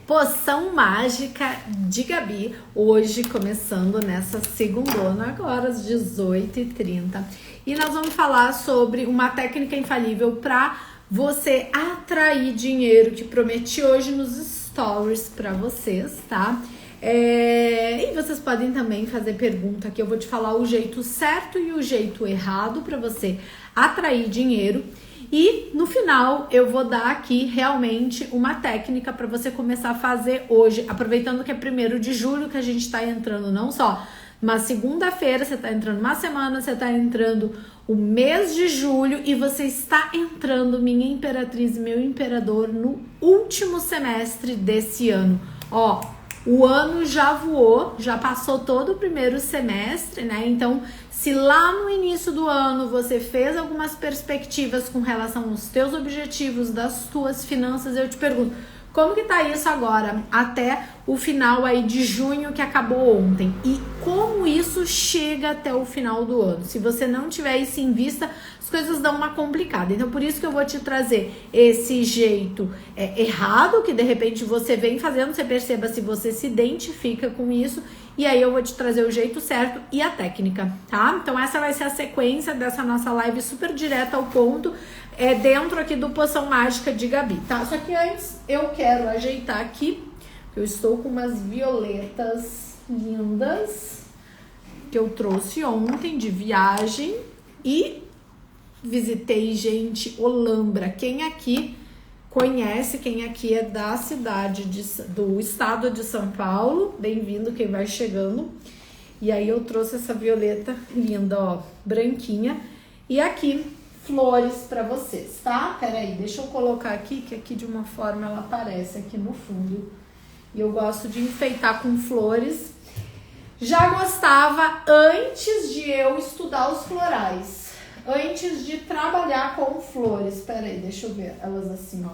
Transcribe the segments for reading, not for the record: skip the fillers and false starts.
Poção Mágica de Gabi, hoje começando nessa segundona, agora às 18h30. E nós vamos falar sobre uma técnica infalível para você atrair dinheiro, que prometi hoje nos stories para vocês, tá? E vocês podem também fazer pergunta, que eu vou te falar o jeito certo e o jeito errado para você atrair dinheiro. E no final eu vou dar aqui realmente uma técnica para você começar a fazer hoje, aproveitando que é 1º de julho que a gente está entrando, não só uma segunda-feira, você está entrando uma semana, você está entrando o mês de julho e você está entrando, minha imperatriz e meu imperador, no último semestre desse ano. Ó, o ano já voou, já passou todo o 1º semestre, né? Então, se lá no início do ano você fez algumas perspectivas com relação aos teus objetivos, das tuas finanças, eu te pergunto, como que tá isso agora, até o final aí de junho que acabou ontem? E como isso chega até o final do ano? Se você não tiver isso em vista, as coisas dão uma complicada. Então, por isso que eu vou te trazer esse jeito errado, que de repente você vem fazendo, você perceba se você se identifica com isso, e aí eu vou te trazer o jeito certo e a técnica, tá? Então essa vai ser a sequência dessa nossa live super direta ao ponto, dentro aqui do Poção Mágica de Gabi, tá? Só que antes eu quero ajeitar aqui, eu estou com umas violetas lindas que eu trouxe ontem de viagem e visitei, gente, Olambra. Quem aqui conhece, quem aqui é da cidade do estado de São Paulo, bem-vindo quem vai chegando. E aí eu trouxe essa violeta linda, ó, branquinha, e aqui flores para vocês, tá? Peraí, deixa eu colocar aqui, que aqui de uma forma ela aparece aqui no fundo. E eu gosto de enfeitar com flores. Já gostava antes de eu estudar os florais, antes de trabalhar com flores. Peraí, deixa eu ver elas assim, ó.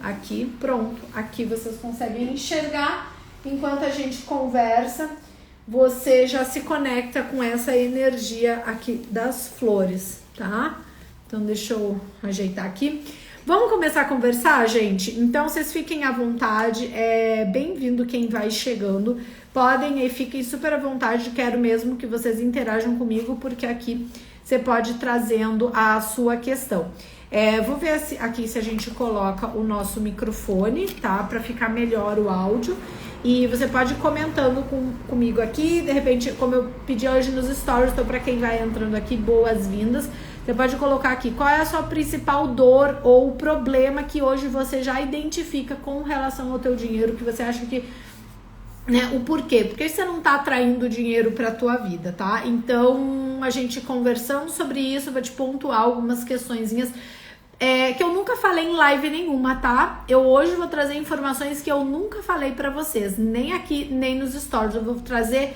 Aqui, pronto. Aqui vocês conseguem enxergar. Enquanto a gente conversa, você já se conecta com essa energia aqui das flores, tá? Então, deixa eu ajeitar aqui. Vamos começar a conversar, gente? Então, vocês fiquem à vontade. Bem-vindo quem vai chegando. Podem e fiquem super à vontade. Quero mesmo que vocês interajam comigo, porque aqui você pode ir trazendo a sua questão. Vou ver aqui se a gente coloca o nosso microfone, tá? Para ficar melhor o áudio. E você pode ir comentando comigo aqui. De repente, como eu pedi hoje nos stories, então para quem vai entrando aqui, boas-vindas. Você pode colocar aqui qual é a sua principal dor ou problema que hoje você já identifica com relação ao teu dinheiro, que você acha que... Né, o porquê? Porque você não tá atraindo dinheiro pra tua vida, tá? Então, a gente conversando sobre isso, vou te pontuar algumas questõezinhas que eu nunca falei em live nenhuma, tá? Eu hoje vou trazer informações que eu nunca falei pra vocês, nem aqui, nem nos stories. Eu vou trazer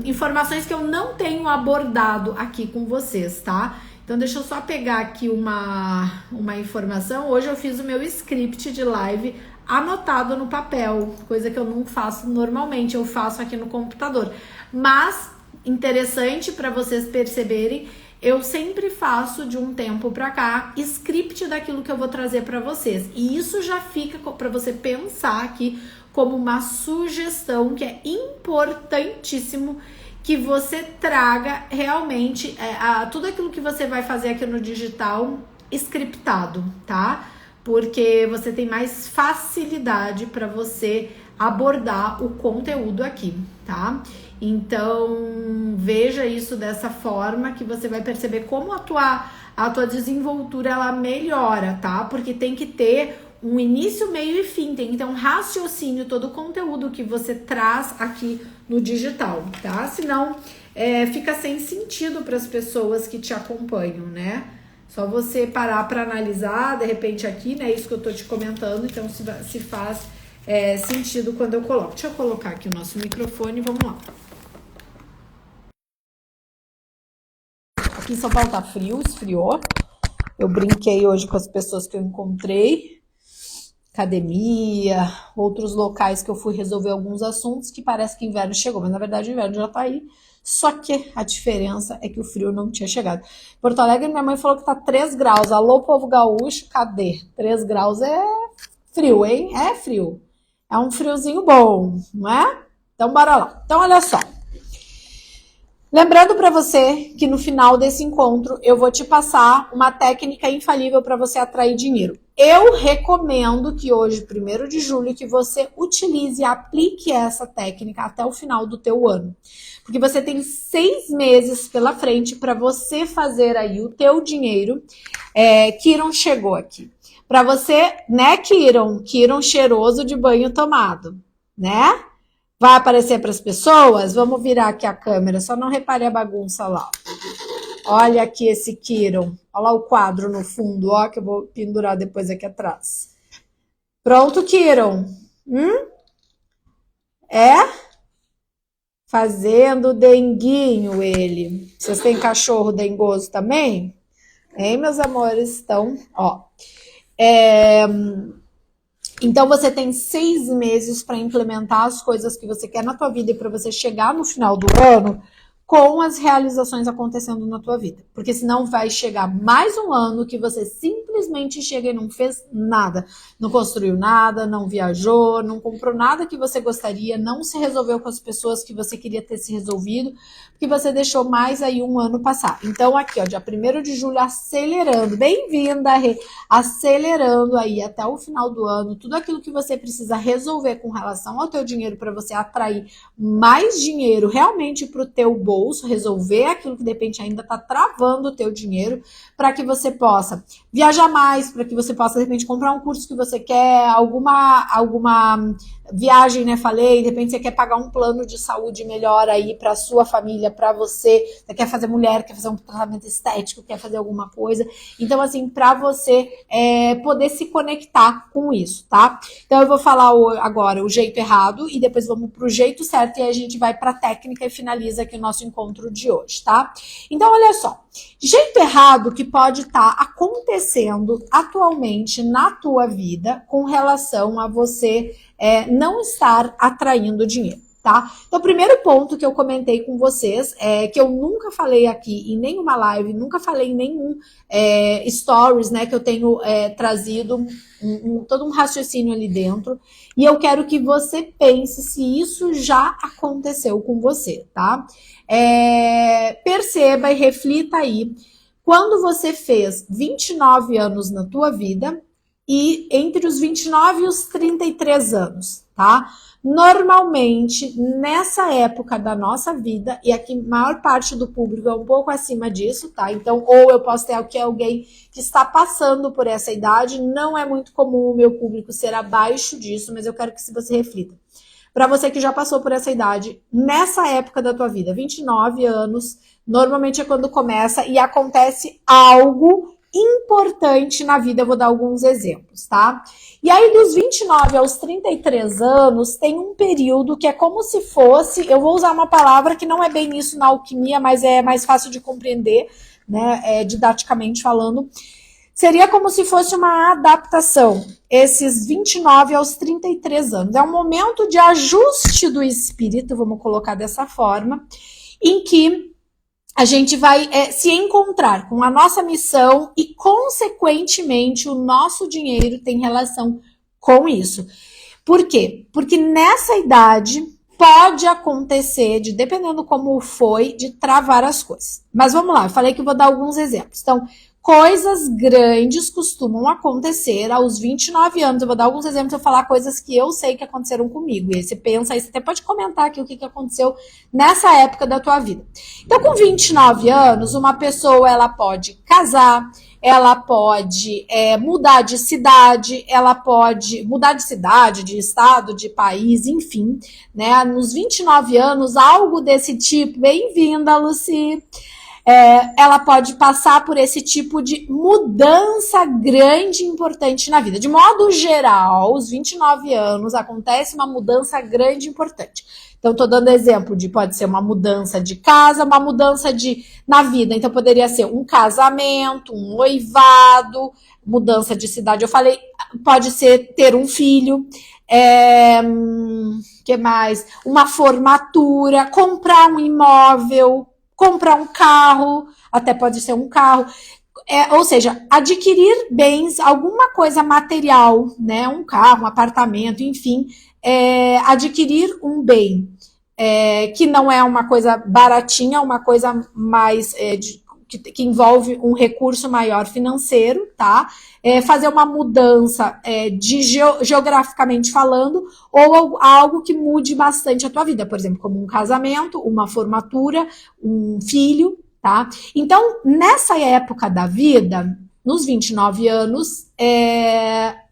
informações que eu não tenho abordado aqui com vocês, tá? Então, deixa eu só pegar aqui uma informação. Hoje eu fiz o meu script de live anotado no papel, coisa que eu não faço normalmente, eu faço aqui no computador. Mas, interessante para vocês perceberem, eu sempre faço de um tempo para cá script daquilo que eu vou trazer para vocês. E isso já fica para você pensar aqui como uma sugestão que é importantíssimo que você traga realmente tudo aquilo que você vai fazer aqui no digital scriptado, tá? Porque você tem mais facilidade para você abordar o conteúdo aqui, tá? Então, veja isso dessa forma que você vai perceber como a tua desenvoltura ela melhora, tá? Porque tem que ter um início, meio e fim, tem que ter um raciocínio, todo o conteúdo que você traz aqui no digital, tá? Senão, fica sem sentido para as pessoas que te acompanham, né? Só você parar para analisar, de repente aqui, né? Isso que eu tô te comentando, então se faz sentido quando eu coloco. Deixa eu colocar aqui o nosso microfone, vamos lá. Aqui em São Paulo tá frio, esfriou. Eu brinquei hoje com as pessoas que eu encontrei. Academia, outros locais que eu fui resolver alguns assuntos que parece que inverno chegou, mas na verdade o inverno já tá aí. Só que a diferença é que o frio não tinha chegado. Porto Alegre, minha mãe falou que tá 3 graus. Alô, povo gaúcho, cadê? 3 graus Frio, hein? É frio. É um friozinho bom, não é? Então, bora lá. Então, olha só. Lembrando para você que no final desse encontro eu vou te passar uma técnica infalível para você atrair dinheiro. Eu recomendo que hoje, 1º de julho, que você utilize e aplique essa técnica até o final do teu ano. Porque você tem 6 meses pela frente para você fazer aí o teu dinheiro. Kiron chegou aqui. Para você, né, Kiron? Kiron cheiroso de banho tomado, né? Vai aparecer para as pessoas? Vamos virar aqui a câmera, só não repare a bagunça lá. Olha aqui esse Kiron. Olha lá o quadro no fundo, ó, que eu vou pendurar depois aqui atrás. Pronto, Kiron? É? Fazendo denguinho ele. Vocês têm cachorro dengoso também? Hein, meus amores? Então, ó. Então você tem 6 meses para implementar as coisas que você quer na tua vida e para você chegar no final do ano com as realizações acontecendo na tua vida. Porque senão vai chegar mais um ano que você simplesmente chega e não fez nada. Não construiu nada, não viajou, não comprou nada que você gostaria, não se resolveu com as pessoas que você queria ter se resolvido, porque você deixou mais aí um ano passar. Então aqui, ó, dia 1º de julho, acelerando, bem-vinda, Rê, acelerando aí até o final do ano, tudo aquilo que você precisa resolver com relação ao teu dinheiro para você atrair mais dinheiro realmente para o teu bolso, resolver aquilo que de repente ainda está travando o teu dinheiro, para que você possa viajar mais, para que você possa de repente comprar um curso que você quer, alguma viagem, né, falei, de repente você quer pagar um plano de saúde melhor aí para sua família, para você quer fazer mulher, quer fazer um tratamento estético, quer fazer alguma coisa, então assim, para você poder se conectar com isso, tá? Então eu vou falar agora o jeito errado e depois vamos pro jeito certo e aí a gente vai pra técnica e finaliza aqui o nosso encontro de hoje, tá? Então olha só, jeito errado que pode estar acontecendo atualmente na tua vida com relação a você não estar atraindo dinheiro, tá? Então, o primeiro ponto que eu comentei com vocês, que eu nunca falei aqui em nenhuma live, nunca falei em nenhum stories, né, que eu tenho trazido todo um raciocínio ali dentro, e eu quero que você pense se isso já aconteceu com você, tá? Perceba e reflita aí, quando você fez 29 anos na tua vida, e entre os 29 e os 33 anos, tá? Normalmente, nessa época da nossa vida, e aqui a maior parte do público é um pouco acima disso, tá? Então, ou eu posso ter alguém que está passando por essa idade, não é muito comum o meu público ser abaixo disso, mas eu quero que você reflita. Para você que já passou por essa idade, nessa época da tua vida, 29 anos, normalmente é quando começa e acontece algo importante na vida, eu vou dar alguns exemplos, tá? E aí, dos 29 aos 33 anos, tem um período que é como se fosse, eu vou usar uma palavra que não é bem isso na alquimia, mas é mais fácil de compreender, né, didaticamente falando, seria como se fosse uma adaptação, esses 29 aos 33 anos. É um momento de ajuste do espírito, vamos colocar dessa forma, em que a gente vai se encontrar com a nossa missão e, consequentemente, o nosso dinheiro tem relação com isso. Por quê? Porque nessa idade pode acontecer, dependendo como foi, de travar as coisas. Mas vamos lá, eu falei que eu vou dar alguns exemplos. Então, coisas grandes costumam acontecer aos 29 anos. Eu vou dar alguns exemplos, eu vou falar coisas que eu sei que aconteceram comigo. E aí você pensa, aí você até pode comentar aqui o que aconteceu nessa época da tua vida. Então, com 29 anos, uma pessoa ela pode casar, ela pode mudar de cidade, ela pode mudar de cidade, de estado, de país, enfim, né? Nos 29 anos, algo desse tipo. Bem-vinda, Lucy! Ela pode passar por esse tipo de mudança grande e importante na vida. De modo geral, aos 29 anos, acontece uma mudança grande e importante. Então, estou dando exemplo de pode ser uma mudança de casa, uma mudança na vida. Então, poderia ser um casamento, um noivado, mudança de cidade. Eu falei, pode ser ter um filho, que mais? Uma formatura, comprar um imóvel, comprar um carro, até pode ser um carro. ou seja, adquirir bens, alguma coisa material, né? Um carro, um apartamento, enfim, adquirir um bem que não é uma coisa baratinha, uma coisa mais que envolve um recurso maior financeiro, tá? Fazer uma mudança geograficamente falando, ou algo que mude bastante a tua vida, por exemplo, como um casamento, uma formatura, um filho, tá? Então, nessa época da vida, nos 29 anos,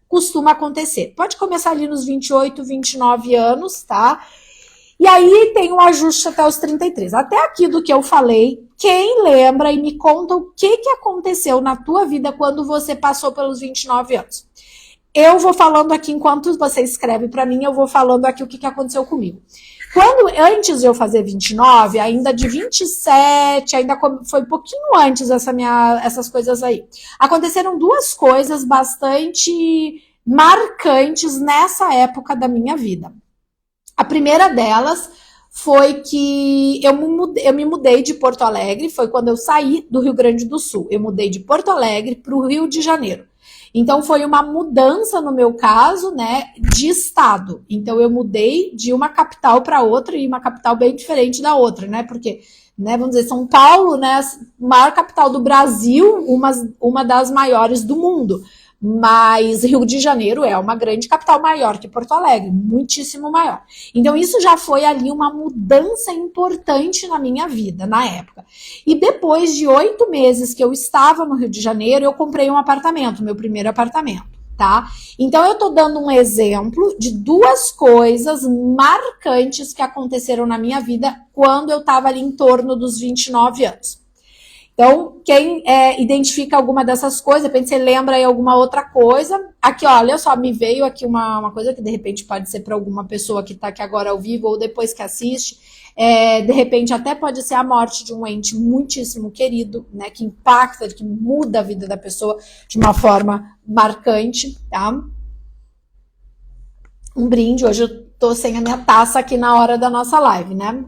costuma acontecer. Pode começar ali nos 28, 29 anos, tá? E aí tem um ajuste até os 33. Até aqui do que eu falei, quem lembra e me conta o que aconteceu na tua vida quando você passou pelos 29 anos? Eu vou falando aqui, enquanto você escreve para mim, eu vou falando aqui o que aconteceu comigo. Antes de eu fazer 29, ainda de 27, ainda foi um pouquinho antes essas coisas aí. Aconteceram duas coisas bastante marcantes nessa época da minha vida. A primeira delas foi que eu me mudei de Porto Alegre, foi quando eu saí do Rio Grande do Sul. Eu mudei de Porto Alegre para o Rio de Janeiro. Então, foi uma mudança, no meu caso, né, de estado. Então, eu mudei de uma capital para outra, e uma capital bem diferente da outra, né, porque, né, vamos dizer, São Paulo, né, maior capital do Brasil, uma das maiores do mundo. Mas Rio de Janeiro é uma grande capital, maior que Porto Alegre, muitíssimo maior. Então isso já foi ali uma mudança importante na minha vida, na época. E depois de 8 meses que eu estava no Rio de Janeiro, eu comprei um apartamento, meu primeiro apartamento, tá? Então eu tô dando um exemplo de duas coisas marcantes que aconteceram na minha vida quando eu estava ali em torno dos 29 anos. Então, quem identifica alguma dessas coisas, de repente você lembra aí alguma outra coisa. Aqui, olha só, me veio aqui uma coisa que de repente pode ser para alguma pessoa que está aqui agora ao vivo ou depois que assiste. De repente até pode ser a morte de um ente muitíssimo querido, né, que impacta, que muda a vida da pessoa de uma forma marcante, tá? Um brinde, hoje eu tô sem a minha taça aqui na hora da nossa live, né?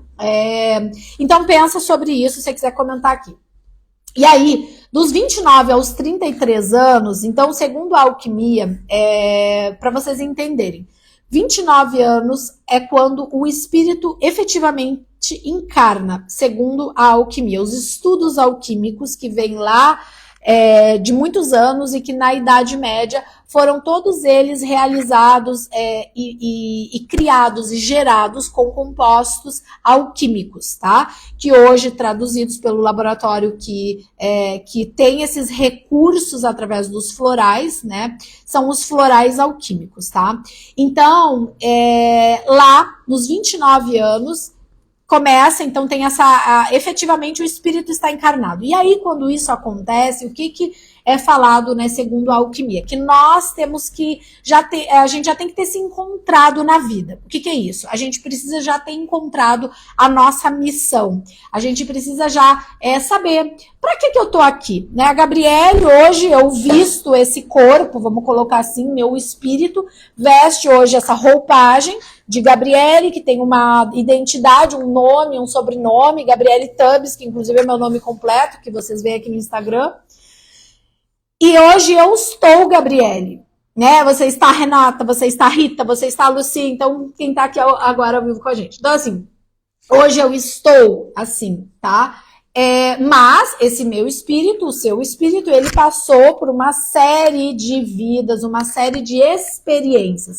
Então pensa sobre isso, se você quiser comentar aqui. E aí, dos 29 aos 33 anos, então, segundo a alquimia, para vocês entenderem, 29 anos é quando o espírito efetivamente encarna, segundo a alquimia. Os estudos alquímicos que vêm lá de muitos anos e que na Idade Média foram todos eles realizados e criados e gerados com compostos alquímicos, tá? Que hoje, traduzidos pelo laboratório que tem esses recursos através dos florais, né? São os florais alquímicos, tá? Então, lá, nos 29 anos, começa, então tem efetivamente o espírito está encarnado. E aí, quando isso acontece, o que é falado, né, segundo a alquimia? Que nós temos que a gente já tem que ter se encontrado na vida. O que é isso? A gente precisa já ter encontrado a nossa missão. A gente precisa já saber para que eu tô aqui, né? A Gabriele, hoje eu visto esse corpo, vamos colocar assim, meu espírito veste hoje essa roupagem de Gabriele, que tem uma identidade, um nome, um sobrenome, Gabriele Tubbs, que inclusive é meu nome completo, que vocês veem aqui no Instagram. E hoje eu estou Gabriele, né? Você está Renata, você está Rita, você está Lucia, então quem está aqui agora ao vivo com a gente. Então assim, hoje eu estou assim, tá? Mas esse meu espírito, o seu espírito, ele passou por uma série de vidas, uma série de experiências.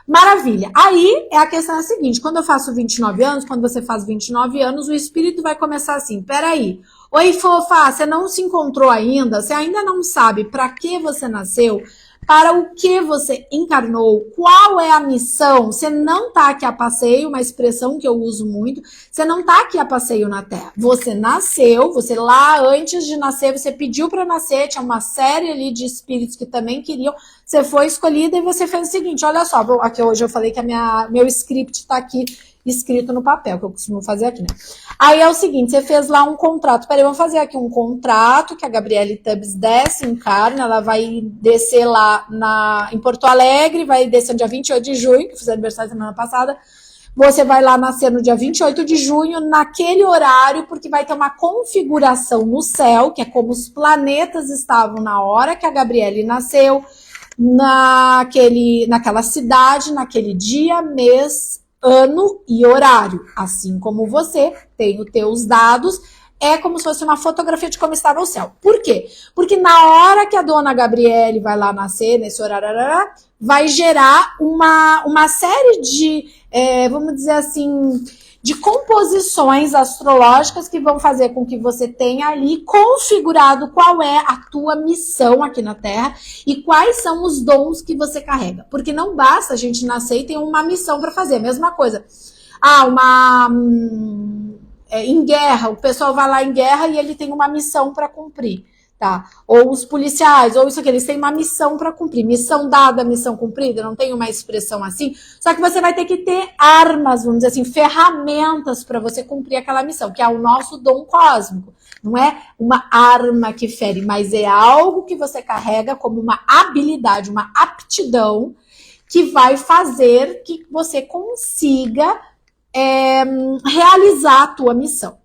Maravilha. Aí a questão é a seguinte, quando eu faço 29 anos, quando você faz 29 anos, o espírito vai começar assim, peraí, oi fofa, você não se encontrou ainda, você ainda não sabe para que você nasceu, para o que você encarnou, qual é a missão. Você não tá aqui a passeio, uma expressão que eu uso muito, você não tá aqui a passeio na Terra. Você nasceu, você lá antes de nascer, você pediu para nascer, tinha uma série ali de espíritos que também queriam, você foi escolhida e você fez o seguinte, olha só, aqui hoje eu falei que meu script tá aqui escrito no papel, que eu costumo fazer aqui, né? Aí é o seguinte, você fez lá um contrato, peraí, vamos fazer aqui um contrato, que a Gabriele Tubbs desce, encarna, ela vai descer lá em Porto Alegre, vai descer no dia 28 de junho, que fiz aniversário semana passada, Você vai lá nascer no dia 28 de junho, naquele horário, porque vai ter uma configuração no céu, que é como os planetas estavam na hora que a Gabriele nasceu, naquela cidade, naquele dia, mês, ano e horário. Assim como você tem os teus dados, é como se fosse uma fotografia de como estava o céu. Por quê? Porque na hora que a dona Gabriele vai lá nascer, nesse horário, vai gerar uma série de, vamos dizer assim, de composições astrológicas que vão fazer com que você tenha ali configurado qual é a tua missão aqui na Terra e quais são os dons que você carrega. Porque não basta a gente nascer e ter uma missão para fazer. A mesma coisa. Em guerra, o pessoal vai lá em guerra e ele tem uma missão para cumprir, tá? Ou os policiais, ou isso aqui, eles têm uma missão para cumprir. Missão dada, missão cumprida, não tem uma expressão assim. Só que você vai ter que ter armas, vamos dizer assim, ferramentas para você cumprir aquela missão, que é o nosso dom cósmico. Não é uma arma que fere, mas é algo que você carrega como uma habilidade, uma aptidão que vai fazer que você consiga realizar a tua missão.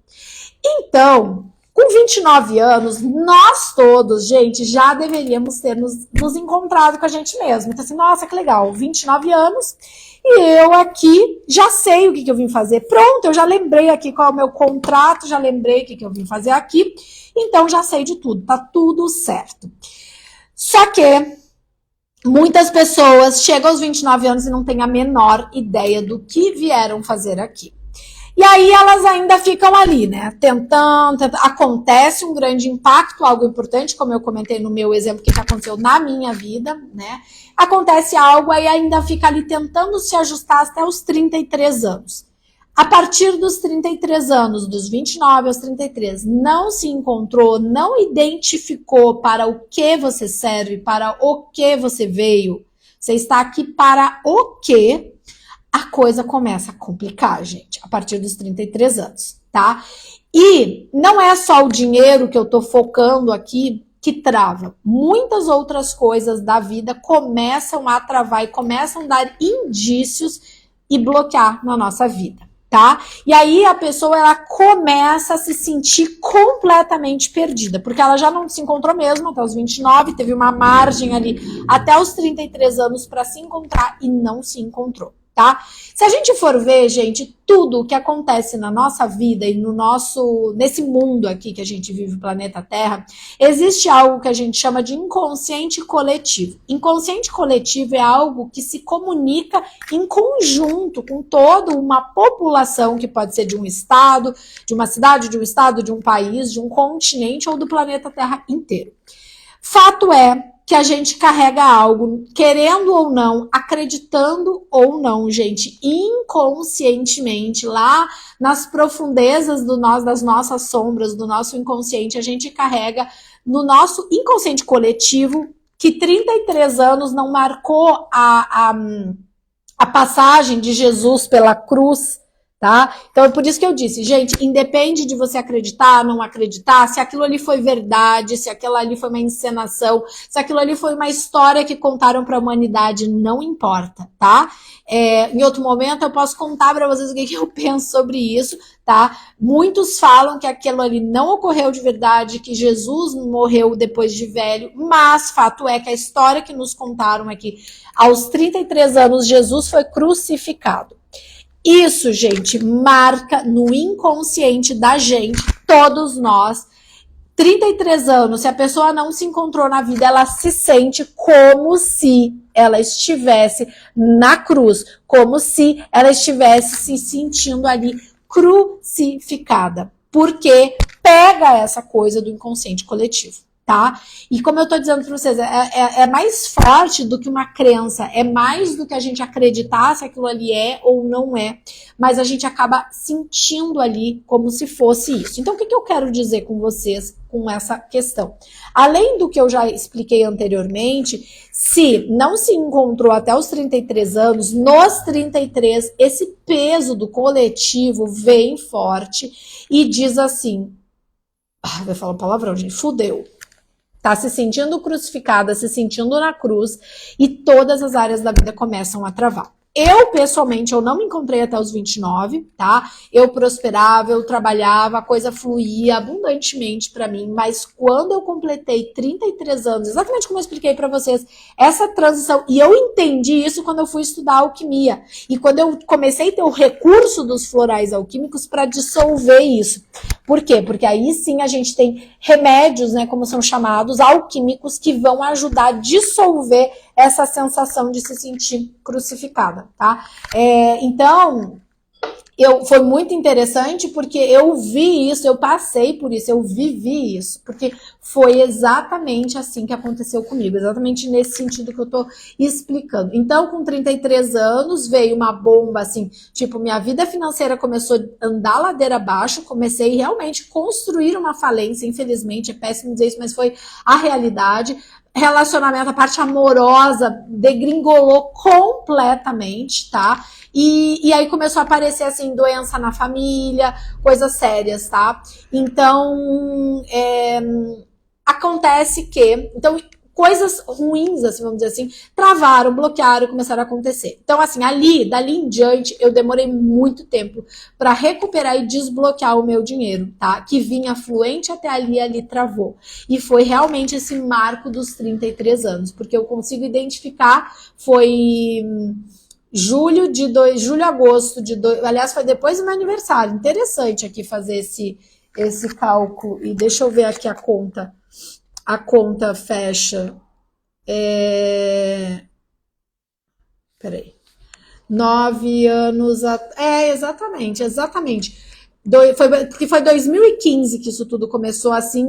Então, com 29 anos, nós todos, gente, já deveríamos ter nos encontrado com a gente mesmo. Então, assim, nossa, que legal, 29 anos, e eu aqui já sei o que eu vim fazer. Pronto, eu já lembrei aqui qual é o meu contrato, já lembrei o que eu vim fazer aqui, então já sei de tudo, tá tudo certo. Só que muitas pessoas chegam aos 29 anos e não têm a menor ideia do que vieram fazer aqui. E aí elas ainda ficam ali, né? Tentando. Acontece um grande impacto, algo importante, como eu comentei no meu exemplo que aconteceu na minha vida, né? Acontece algo e ainda fica ali tentando se ajustar até os 33 anos. A partir dos 33 anos, dos 29 aos 33, não se encontrou, não identificou para o que você serve, para o que você veio, você está aqui para o quê? A coisa começa a complicar, gente, a partir dos 33 anos, tá? E não é só o dinheiro que eu tô focando aqui que trava. Muitas outras coisas da vida começam a travar e começam a dar indícios e bloquear na nossa vida. Tá? E aí a pessoa ela começa a se sentir completamente perdida, porque ela já não se encontrou mesmo até os 29, teve uma margem ali até os 33 anos para se encontrar e não se encontrou, tá? Se a gente for ver, gente, tudo o que acontece na nossa vida e nesse mundo aqui que a gente vive, o planeta Terra, existe algo que a gente chama de inconsciente coletivo. Inconsciente coletivo é algo que se comunica em conjunto com toda uma população, que pode ser de um estado, de uma cidade, de um estado, de um país, de um continente ou do planeta Terra inteiro. Fato é que a gente carrega algo, querendo ou não, acreditando ou não, gente, inconscientemente, lá nas profundezas das nossas sombras, do nosso inconsciente, a gente carrega no nosso inconsciente coletivo, que 33 anos não marcou a passagem de Jesus pela cruz, tá? Então é por isso que eu disse, gente, independe de você acreditar, não acreditar, se aquilo ali foi verdade, se aquilo ali foi uma encenação, se aquilo ali foi uma história que contaram para a humanidade, não importa, tá? Em outro momento eu posso contar para vocês o que eu penso sobre isso, tá? Muitos falam que aquilo ali não ocorreu de verdade, que Jesus morreu depois de velho, mas fato é que a história que nos contaram é que aos 33 anos Jesus foi crucificado. Isso, gente, marca no inconsciente da gente, todos nós. 33 anos, se a pessoa não se encontrou na vida, ela se sente como se ela estivesse na cruz, como se ela estivesse se sentindo ali crucificada, porque pega essa coisa do inconsciente coletivo. Tá? E como eu tô dizendo para vocês, é mais forte do que uma crença, é mais do que a gente acreditar se aquilo ali é ou não é, mas a gente acaba sentindo ali como se fosse isso. Então, o que eu quero dizer com vocês com essa questão? Além do que eu já expliquei anteriormente, se não se encontrou até os 33 anos, nos 33, esse peso do coletivo vem forte e diz assim, vai falar um palavrão, gente, fudeu. Tá se sentindo crucificada, se sentindo na cruz e todas as áreas da vida começam a travar. Eu, pessoalmente, eu não me encontrei até os 29, tá? Eu prosperava, eu trabalhava, a coisa fluía abundantemente para mim, mas quando eu completei 33 anos, exatamente como eu expliquei para vocês, essa transição, e eu entendi isso quando eu fui estudar alquimia, e quando eu comecei a ter o recurso dos florais alquímicos para dissolver isso. Por quê? Porque aí sim a gente tem remédios, né, como são chamados, alquímicos, que vão ajudar a dissolver essa sensação de se sentir crucificada, tá? Então, foi muito interessante porque eu vi isso, eu passei por isso, eu vivi isso, porque foi exatamente assim que aconteceu comigo, exatamente nesse sentido que eu tô explicando. Então, com 33 anos, veio uma bomba, assim, tipo, minha vida financeira começou a andar ladeira abaixo, comecei realmente a construir uma falência, infelizmente, é péssimo dizer isso, mas foi a realidade. Relacionamento, a parte amorosa, degringolou completamente, tá? E aí começou a aparecer, assim, doença na família, coisas sérias, tá? Então, acontece que... Então, coisas ruins, assim, vamos dizer assim, travaram, bloquearam e começaram a acontecer. Então, assim, dali em diante, eu demorei muito tempo para recuperar e desbloquear o meu dinheiro, tá? Que vinha fluente até ali travou. E foi realmente esse marco dos 33 anos, porque eu consigo identificar, foi... julho, agosto aliás, foi depois do meu aniversário. Interessante aqui fazer esse cálculo. E deixa eu ver aqui a conta. A conta fecha. Peraí. 9 anos. Exatamente. Porque foi 2015 que isso tudo começou assim.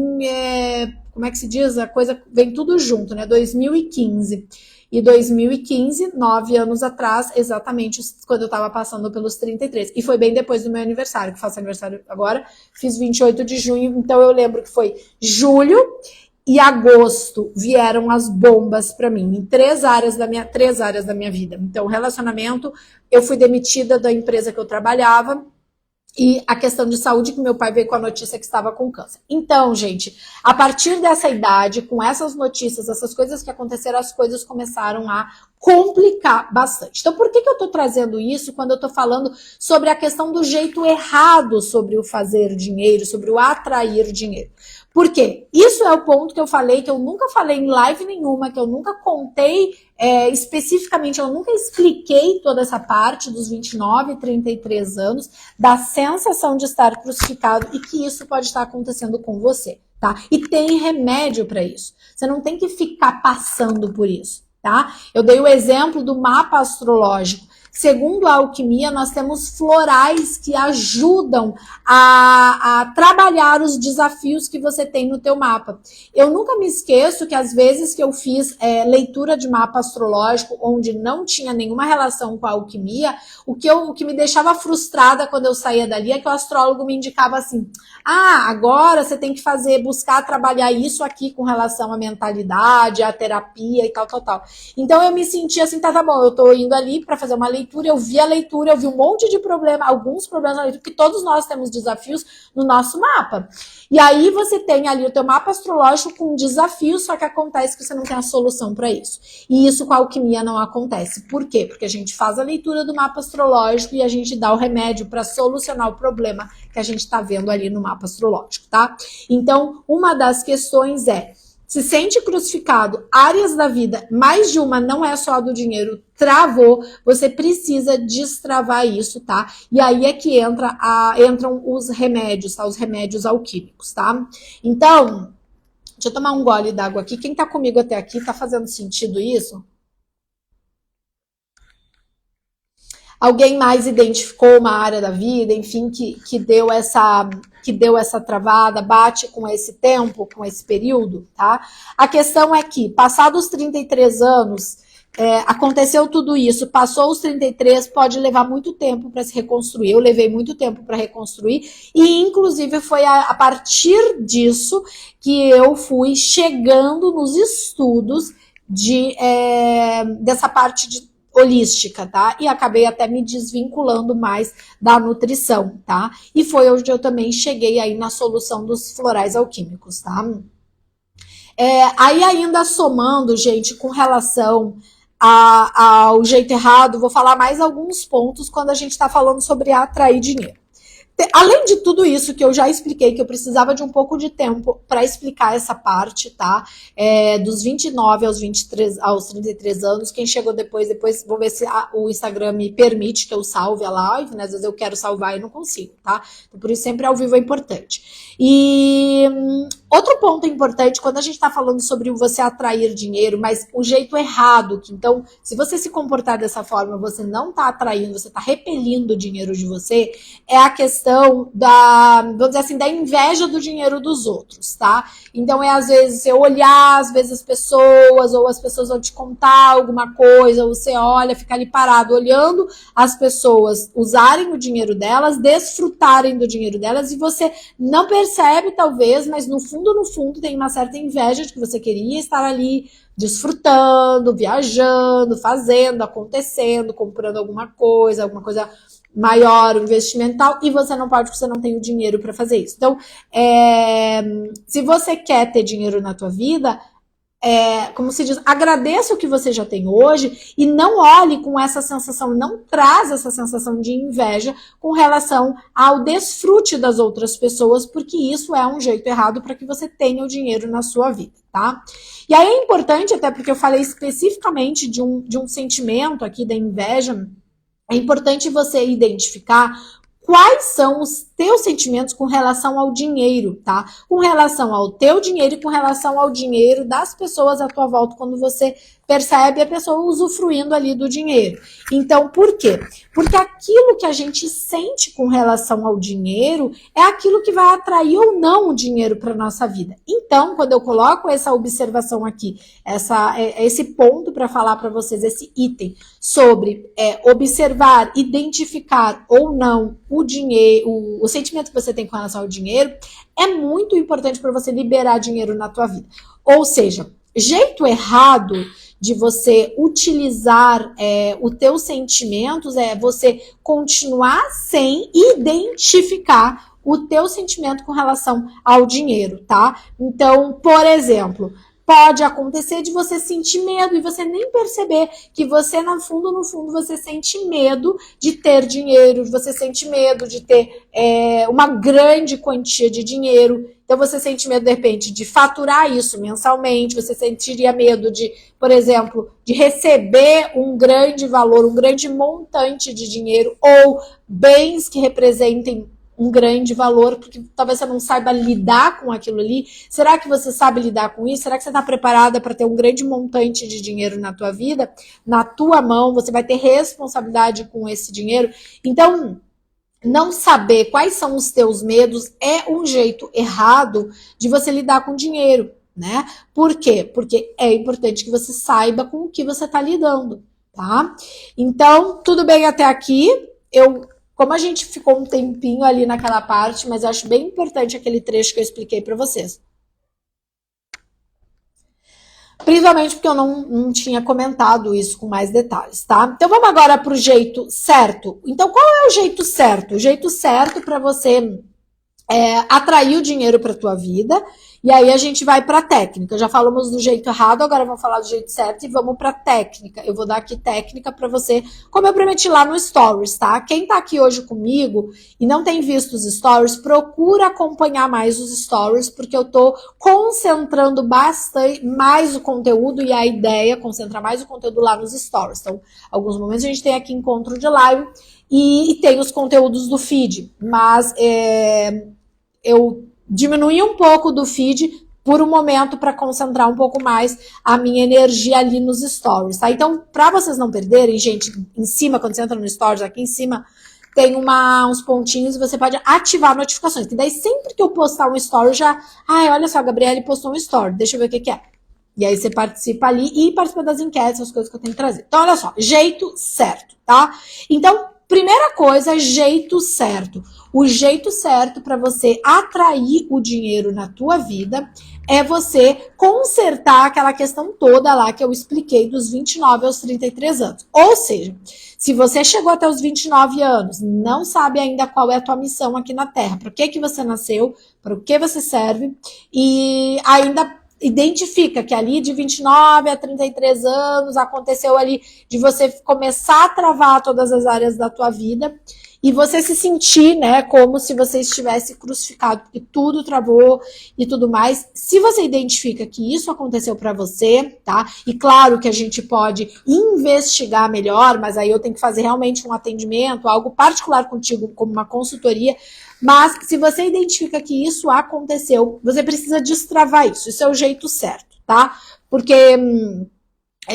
Como é que se diz? A coisa vem tudo junto, né? 2015. E 2015, 9 anos atrás, exatamente quando eu tava passando pelos 33. E foi bem depois do meu aniversário, que faço aniversário agora, fiz 28 de junho, então eu lembro que foi julho e agosto vieram as bombas para mim, em três áreas da minha vida. Então, relacionamento, eu fui demitida da empresa que eu trabalhava, e a questão de saúde, que meu pai veio com a notícia que estava com câncer. Então, gente, a partir dessa idade, com essas notícias, essas coisas que aconteceram, as coisas começaram a complicar bastante. Então, por que eu tô trazendo isso quando eu tô falando sobre a questão do jeito errado sobre o fazer dinheiro, sobre o atrair dinheiro? Por quê? Isso é o ponto que eu falei, que eu nunca falei em live nenhuma, que eu nunca contei especificamente, eu nunca expliquei toda essa parte dos 29 e 33 anos, da sensação de estar crucificado e que isso pode estar acontecendo com você, tá? E tem remédio para isso. Você não tem que ficar passando por isso, tá? Eu dei o exemplo do mapa astrológico. Segundo a alquimia, nós temos florais que ajudam a trabalhar os desafios que você tem no teu mapa. Eu nunca me esqueço que às vezes que eu fiz leitura de mapa astrológico onde não tinha nenhuma relação com a alquimia, o que me deixava frustrada quando eu saía dali é que o astrólogo me indicava assim, agora você tem que buscar trabalhar isso aqui com relação à mentalidade, à terapia e tal. Então eu me sentia assim, tá bom, eu tô indo ali para fazer uma leitura, eu vi a leitura, eu vi um monte de problema, alguns problemas na leitura, porque todos nós temos desafios no nosso mapa. E aí você tem ali o teu mapa astrológico com desafios, só que acontece que você não tem a solução para isso. E isso com a alquimia não acontece. Por quê? Porque a gente faz a leitura do mapa astrológico e a gente dá o remédio para solucionar o problema que a gente está vendo ali no mapa astrológico, tá? Então, uma das questões se sente crucificado, áreas da vida, mais de uma, não é só a do dinheiro, travou, você precisa destravar isso, tá? E aí é que entram os remédios, tá? Os remédios alquímicos, tá? Então, deixa eu tomar um gole d'água aqui. Quem tá comigo até aqui, tá fazendo sentido isso? Alguém mais identificou uma área da vida, enfim, que deu essa travada, bate com esse tempo, com esse período, tá? A questão é que, passados os 33 anos, aconteceu tudo isso, passou os 33, pode levar muito tempo para se reconstruir. Eu levei muito tempo para reconstruir e, inclusive, foi a partir disso que eu fui chegando nos estudos dessa parte holística, tá? E acabei até me desvinculando mais da nutrição, tá? E foi onde eu também cheguei aí na solução dos florais alquímicos, tá? Aí ainda somando, gente, com relação ao jeito errado, vou falar mais alguns pontos quando a gente está falando sobre atrair dinheiro. Além de tudo isso que eu já expliquei, que eu precisava de um pouco de tempo para explicar essa parte, tá? Dos 29 aos 23, aos 33 anos, quem chegou depois vou ver se o Instagram me permite que eu salve a live, né? Às vezes eu quero salvar e não consigo, tá? Então, por isso sempre ao vivo é importante. E outro ponto importante, quando a gente está falando sobre você atrair dinheiro, mas o jeito errado, que então, se você se comportar dessa forma, você não está atraindo, você está repelindo o dinheiro de você, é a questão vamos dizer assim, da inveja do dinheiro dos outros, tá? Então às vezes você olhar, às vezes as pessoas, ou as pessoas vão te contar alguma coisa, ou você olha, fica ali parado, olhando as pessoas usarem o dinheiro delas, desfrutarem do dinheiro delas, e você não percebe, talvez, mas no fundo tem uma certa inveja de que você queria estar ali desfrutando, viajando, fazendo, acontecendo, comprando alguma coisa maior, investimental, e você não pode porque você não tem o dinheiro para fazer isso. Então, se você quer ter dinheiro na tua vida, como se diz, agradeça o que você já tem hoje e não olhe com essa sensação, não traz essa sensação de inveja com relação ao desfrute das outras pessoas, porque isso é um jeito errado para que você tenha o dinheiro na sua vida, tá? E aí é importante, até porque eu falei especificamente de um sentimento aqui da inveja, é importante você identificar quais são os teus sentimentos com relação ao dinheiro, tá? Com relação ao teu dinheiro e com relação ao dinheiro das pessoas à tua volta, quando você percebe a pessoa usufruindo ali do dinheiro. Então, por quê? Porque aquilo que a gente sente com relação ao dinheiro é aquilo que vai atrair ou não o dinheiro para nossa vida. Então, quando eu coloco essa observação aqui, esse ponto para falar para vocês, esse item sobre observar, identificar ou não o dinheiro, o sentimento que você tem com relação ao dinheiro, é muito importante para você liberar dinheiro na tua vida. Ou seja, jeito errado de você utilizar os teus sentimentos é você continuar sem identificar o teu sentimento com relação ao dinheiro, tá? Então, por exemplo, pode acontecer de você sentir medo e você nem perceber que você, no fundo, você sente medo de ter dinheiro, você sente medo de ter uma grande quantia de dinheiro. Então, você sente medo, de repente, de faturar isso mensalmente, você sentiria medo de, por exemplo, de receber um grande valor, um grande montante de dinheiro ou bens que representem um grande valor, porque talvez você não saiba lidar com aquilo ali. Será que você sabe lidar com isso? Será que você está preparada para ter um grande montante de dinheiro na tua vida, na tua mão? Você vai ter responsabilidade com esse dinheiro? Então, não saber quais são os teus medos é um jeito errado de você lidar com dinheiro, né? Por quê? Porque é importante que você saiba com o que você está lidando, tá? Então, tudo bem até aqui? Como a gente ficou um tempinho ali naquela parte, mas eu acho bem importante aquele trecho que eu expliquei para vocês. Principalmente porque eu não tinha comentado isso com mais detalhes, tá? Então vamos agora para o jeito certo. Então qual é o jeito certo? O jeito certo para você atrair o dinheiro para tua vida. E aí a gente vai para técnica. Já falamos do jeito errado, agora vamos falar do jeito certo e vamos para técnica. Eu vou dar aqui técnica para você, como eu prometi lá no Stories, tá? Quem tá aqui hoje comigo e não tem visto os Stories, procura acompanhar mais os Stories, porque eu tô concentrando bastante mais o conteúdo e a ideia é concentrar mais o conteúdo lá nos Stories. Então, alguns momentos a gente tem aqui encontro de live e tem os conteúdos do feed, mas eu diminuí um pouco do feed por um momento para concentrar um pouco mais a minha energia ali nos stories, tá? Então, para vocês não perderem, gente, em cima, quando você entra no stories, aqui em cima tem uns pontinhos e você pode ativar notificações, que daí sempre que eu postar um story já, olha só, a Gabriele postou um story, deixa eu ver o que é. E aí você participa ali e participa das enquetes, as coisas que eu tenho que trazer. Então, olha só, jeito certo, tá? Então, primeira coisa, jeito certo. O jeito certo para você atrair o dinheiro na tua vida é você consertar aquela questão toda lá que eu expliquei dos 29 aos 33 anos. Ou seja, se você chegou até os 29 anos, não sabe ainda qual é a tua missão aqui na Terra, para que você nasceu, para o que você serve, e ainda identifica que ali de 29 a 33 anos aconteceu ali de você começar a travar todas as áreas da tua vida e você se sentir, né, como se você estivesse crucificado, porque tudo travou e tudo mais. Se você identifica que isso aconteceu para você, tá? E claro que a gente pode investigar melhor, mas aí eu tenho que fazer realmente um atendimento, algo particular contigo, como uma consultoria. Mas se você identifica que isso aconteceu, você precisa destravar isso. Isso é o jeito certo, tá? Porque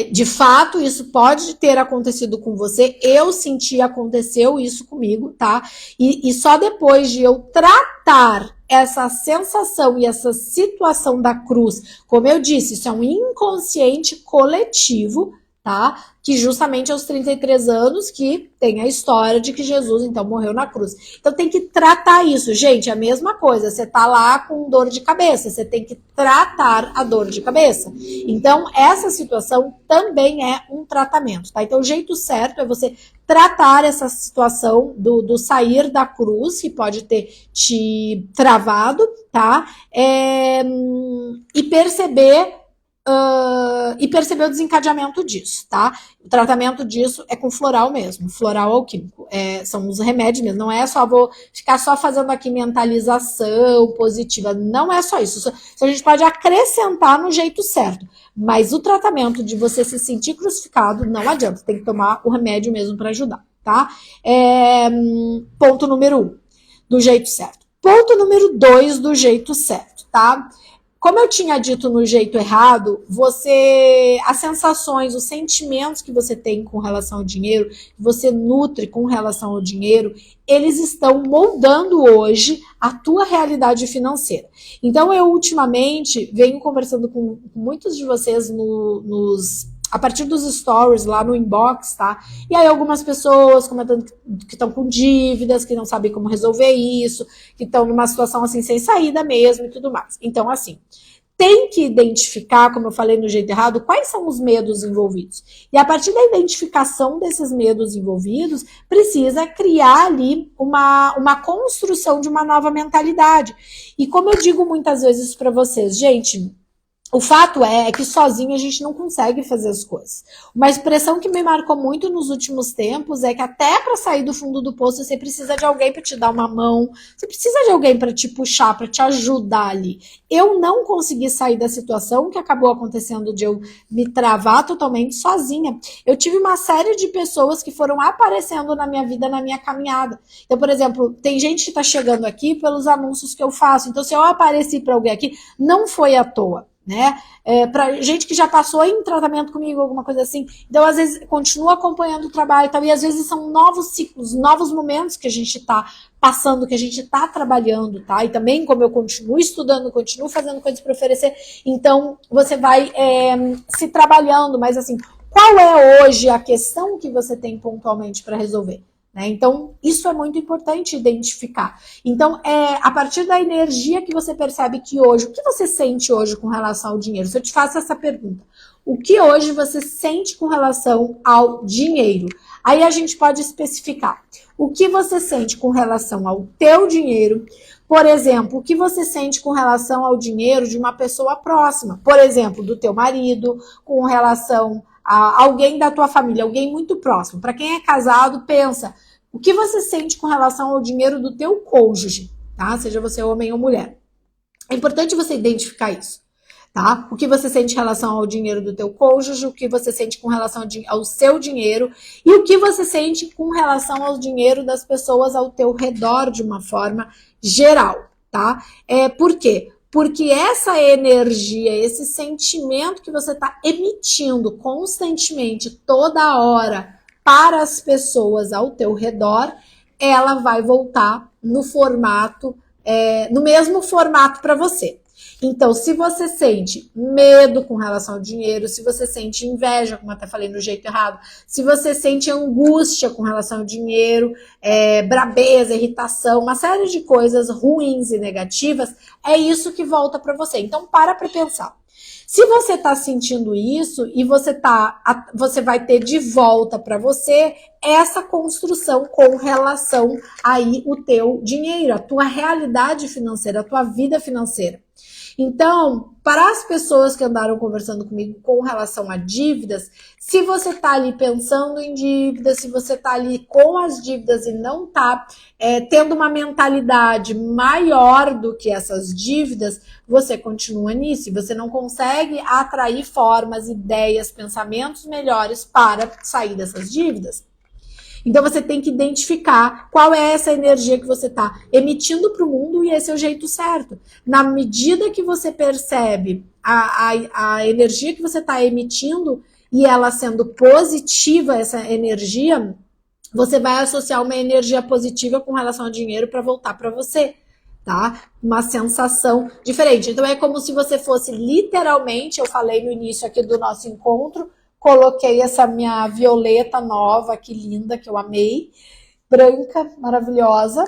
de fato, isso pode ter acontecido com você. Eu senti, aconteceu isso comigo, tá? E só depois de eu tratar essa sensação e essa situação da cruz, como eu disse, isso é um inconsciente coletivo, tá? Que justamente aos 33 anos que tem a história de que Jesus, então, morreu na cruz. Então tem que tratar isso, gente, é a mesma coisa, você tá lá com dor de cabeça, você tem que tratar a dor de cabeça. Então, essa situação também é um tratamento, tá? Então, o jeito certo é você tratar essa situação do sair da cruz, que pode ter te travado, tá? E perceber o desencadeamento disso, tá? O tratamento disso é com floral mesmo, floral alquímico. São os remédios mesmo, não é só vou ficar só fazendo aqui mentalização positiva, não é só isso. Isso a gente pode acrescentar no jeito certo, mas o tratamento de você se sentir crucificado não adianta, tem que tomar o remédio mesmo para ajudar, tá? Ponto número 1, do jeito certo. Ponto número 2, do jeito certo, tá? Como eu tinha dito no jeito errado, as sensações, os sentimentos que você tem com relação ao dinheiro, que você nutre com relação ao dinheiro, eles estão moldando hoje a tua realidade financeira. Então, eu ultimamente venho conversando com muitos de vocês a partir dos stories lá no inbox, tá? E aí algumas pessoas comentando que estão com dívidas, que não sabem como resolver isso, que estão numa situação assim sem saída mesmo e tudo mais. Então, assim, tem que identificar, como eu falei no jeito errado, quais são os medos envolvidos. E a partir da identificação desses medos envolvidos, precisa criar ali uma construção de uma nova mentalidade. E como eu digo muitas vezes para vocês, gente, o fato é que sozinho a gente não consegue fazer as coisas. Uma expressão que me marcou muito nos últimos tempos é que até para sair do fundo do poço você precisa de alguém para te dar uma mão, você precisa de alguém para te puxar, para te ajudar ali. Eu não consegui sair da situação que acabou acontecendo de eu me travar totalmente sozinha. Eu tive uma série de pessoas que foram aparecendo na minha vida, na minha caminhada. Então, por exemplo, tem gente que está chegando aqui pelos anúncios que eu faço. Então, se eu apareci para alguém aqui, não foi à toa. Né? Pra gente que já passou em tratamento comigo, alguma coisa assim, então às vezes continua acompanhando o trabalho e tal, e às vezes são novos ciclos, novos momentos que a gente tá passando, que a gente tá trabalhando, tá? E também como eu continuo estudando, continuo fazendo coisas para oferecer, então você vai se trabalhando, mas assim, qual é hoje a questão que você tem pontualmente para resolver? Né? Então, isso é muito importante identificar. Então, a partir da energia que você percebe que hoje, o que você sente hoje com relação ao dinheiro? Se eu te faço essa pergunta, o que hoje você sente com relação ao dinheiro? Aí a gente pode especificar o que você sente com relação ao teu dinheiro. Por exemplo, o que você sente com relação ao dinheiro de uma pessoa próxima? Por exemplo, do teu marido, com relação a alguém da tua família, alguém muito próximo. Para quem é casado, pensa, o que você sente com relação ao dinheiro do teu cônjuge, tá? Seja você homem ou mulher. É importante você identificar isso, tá? O que você sente em relação ao dinheiro do teu cônjuge, o que você sente com relação ao seu dinheiro e o que você sente com relação ao dinheiro das pessoas ao teu redor de uma forma geral, tá? Por quê? Porque essa energia, esse sentimento que você está emitindo constantemente, toda hora, para as pessoas ao teu redor, ela vai voltar no formato, no mesmo formato para você. Então, se você sente medo com relação ao dinheiro, se você sente inveja, como até falei no jeito errado, se você sente angústia com relação ao dinheiro, brabeza, irritação, uma série de coisas ruins e negativas, é isso que volta para você. Então, para pensar. Se você está sentindo isso e você vai ter de volta para você essa construção com relação aí o teu dinheiro, a tua realidade financeira, a tua vida financeira. Então, para as pessoas que andaram conversando comigo com relação a dívidas, se você está ali pensando em dívidas, se você está ali com as dívidas e não está tendo uma mentalidade maior do que essas dívidas, você continua nisso e você não consegue atrair formas, ideias, pensamentos melhores para sair dessas dívidas. Então você tem que identificar qual é essa energia que você está emitindo para o mundo e esse é o jeito certo. Na medida que você percebe a energia que você está emitindo e ela sendo positiva, essa energia, você vai associar uma energia positiva com relação ao dinheiro para voltar para você. Tá? Uma sensação diferente. Então é como se você fosse literalmente, eu falei no início aqui do nosso encontro, coloquei essa minha violeta nova, que linda, que eu amei, branca, maravilhosa.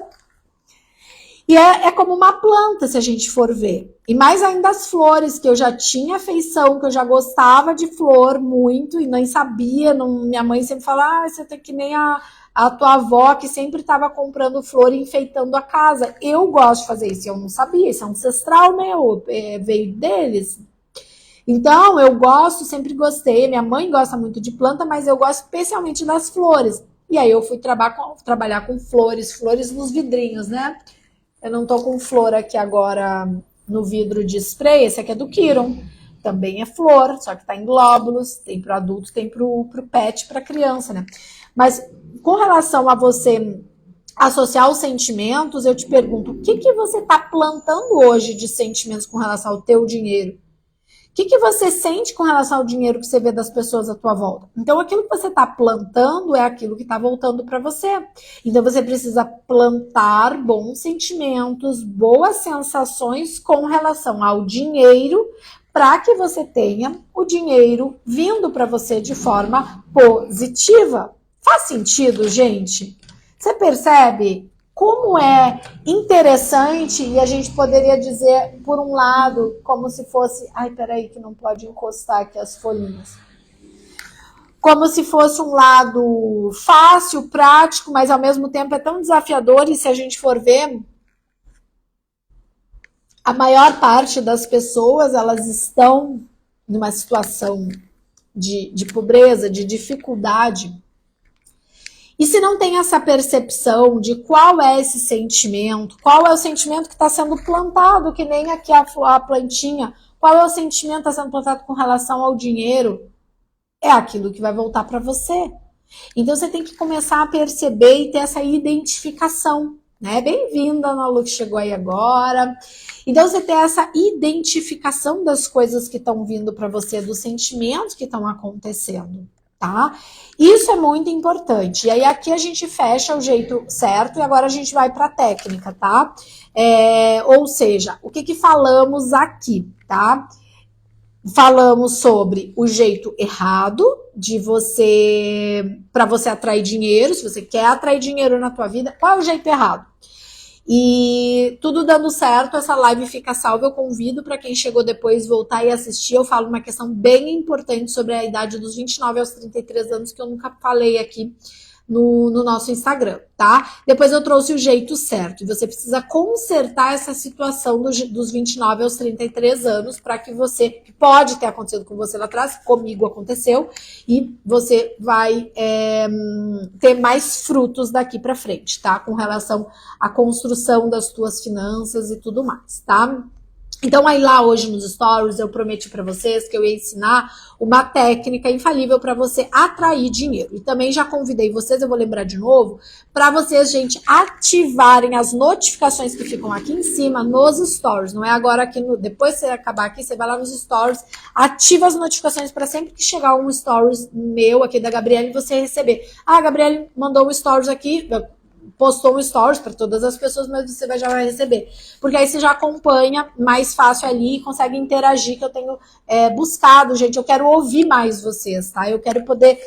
E é como uma planta, se a gente for ver. E mais ainda as flores, que eu já tinha afeição, que eu já gostava de flor muito, e nem sabia. Minha mãe sempre fala, você tem que nem a tua avó, que sempre estava comprando flor e enfeitando a casa. Eu gosto de fazer isso, eu não sabia, isso é ancestral meu, veio deles. Então, eu gosto, sempre gostei, minha mãe gosta muito de planta, mas eu gosto especialmente das flores. E aí eu fui trabalhar com flores nos vidrinhos, né? Eu não tô com flor aqui agora no vidro de spray, esse aqui é do Kiron. Também é flor, só que tá em glóbulos, tem pro adulto, tem pro pet, pra criança, né? Mas com relação a você associar os sentimentos, eu te pergunto, o que você tá plantando hoje de sentimentos com relação ao teu dinheiro? O que você sente com relação ao dinheiro que você vê das pessoas à tua volta? Então, aquilo que você está plantando é aquilo que está voltando para você. Então, você precisa plantar bons sentimentos, boas sensações com relação ao dinheiro, para que você tenha o dinheiro vindo para você de forma positiva. Faz sentido, gente? Você percebe como é interessante, e a gente poderia dizer, por um lado, como se fosse... Ai, peraí, que não pode encostar aqui as folhinhas. Como se fosse um lado fácil, prático, mas ao mesmo tempo é tão desafiador, e se a gente for ver, a maior parte das pessoas, elas estão numa situação de pobreza, de dificuldade. E se não tem essa percepção de qual é esse sentimento, qual é o sentimento que está sendo plantado, que nem aqui a plantinha, qual é o sentimento que está sendo plantado com relação ao dinheiro, é aquilo que vai voltar para você. Então você tem que começar a perceber e ter essa identificação, né? Bem-vinda, Ana Lu, que chegou aí agora. Então você ter essa identificação das coisas que estão vindo para você, dos sentimentos que estão acontecendo. Tá? Isso é muito importante. E aí aqui a gente fecha o jeito certo e agora a gente vai para a técnica, tá? Ou seja, o que falamos aqui, tá? Falamos sobre o jeito errado de você, para você atrair dinheiro. Se você quer atrair dinheiro na tua vida, qual é o jeito errado? E tudo dando certo, essa live fica salva. Eu convido para quem chegou depois voltar e assistir. Eu falo uma questão bem importante sobre a idade dos 29 aos 33 anos que eu nunca falei aqui no nosso Instagram, tá? Depois eu trouxe o jeito certo. E você precisa consertar essa situação dos 29 aos 33 anos para que você, que pode ter acontecido com você lá atrás, comigo aconteceu, e você vai ter mais frutos daqui para frente, tá? Com relação à construção das tuas finanças e tudo mais, tá? Então, aí lá hoje nos stories eu prometi para vocês que eu ia ensinar uma técnica infalível para você atrair dinheiro. E também já convidei vocês, eu vou lembrar de novo, para vocês, gente, ativarem as notificações que ficam aqui em cima nos stories. Não é agora aqui, depois que você acabar aqui, você vai lá nos stories, ativa as notificações para sempre que chegar um stories meu aqui da Gabriele, você receber. Ah, a Gabriele mandou um stories aqui, postou um stories para todas as pessoas, mas você já vai receber. Porque aí você já acompanha mais fácil ali e consegue interagir, que eu tenho buscado, gente. Eu quero ouvir mais vocês, tá? Eu quero poder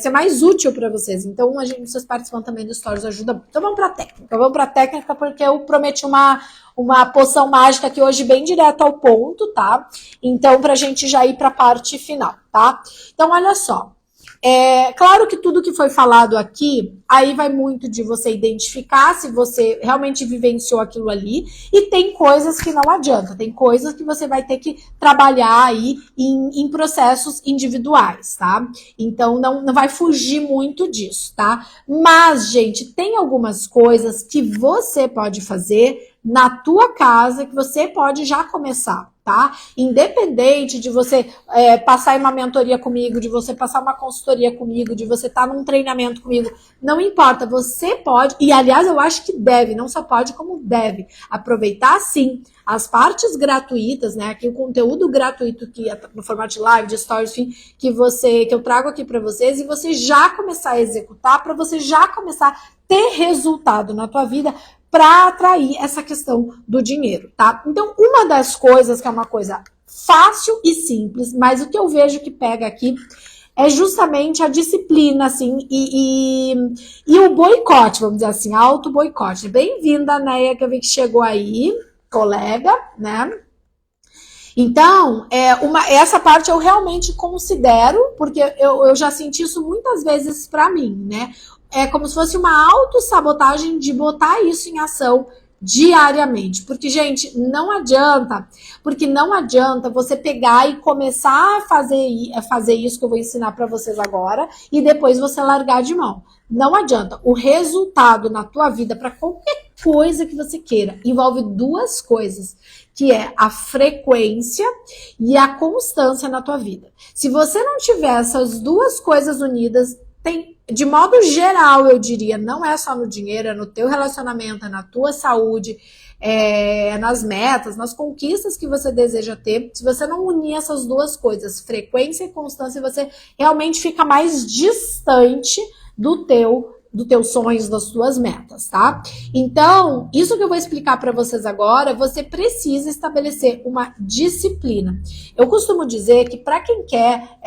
ser mais útil para vocês. Então, vocês participando também dos stories ajuda muito. Então, vamos para a técnica. Vamos para a técnica porque eu prometi uma poção mágica aqui hoje bem direto ao ponto, tá? Então, pra gente já ir para a parte final, tá? Então, olha só. Claro que tudo que foi falado aqui, aí vai muito de você identificar se você realmente vivenciou aquilo ali, e tem coisas que não adianta, tem coisas que você vai ter que trabalhar aí em processos individuais, tá? Então não vai fugir muito disso, tá? Mas, gente, tem algumas coisas que você pode fazer na tua casa que você pode já começar, tá? Independente de você passar em uma mentoria comigo, de você passar uma consultoria comigo, de você estar num treinamento comigo, não importa, você pode, e aliás eu acho que deve, não só pode como deve, aproveitar sim as partes gratuitas, né? Aqui o conteúdo gratuito que é no formato de live, de stories, enfim, que eu trago aqui para vocês, e você já começar a executar, para você já começar a ter resultado na tua vida, para atrair essa questão do dinheiro, tá? Então, uma das coisas que é uma coisa fácil e simples, mas o que eu vejo que pega aqui é justamente a disciplina, assim, e o boicote, vamos dizer assim, auto-boicote. Bem-vinda, Neia, que eu vi que chegou aí, colega, né? Então, essa parte eu realmente considero, porque eu já senti isso muitas vezes para mim, né? É como se fosse uma autossabotagem de botar isso em ação diariamente. Porque, gente, não adianta você pegar e começar a fazer isso que eu vou ensinar para vocês agora e depois você largar de mão. Não adianta. O resultado na tua vida, para qualquer coisa que você queira, envolve duas coisas, que é a frequência e a constância na tua vida. Se você não tiver essas duas coisas unidas, de modo geral, eu diria, não é só no dinheiro, é no teu relacionamento, é na tua saúde, é nas metas, nas conquistas que você deseja ter. Se você não unir essas duas coisas, frequência e constância, você realmente fica mais distante dos teus sonhos, das tuas metas, tá? Então, isso que eu vou explicar para vocês agora, você precisa estabelecer uma disciplina. Eu costumo dizer que para quem quer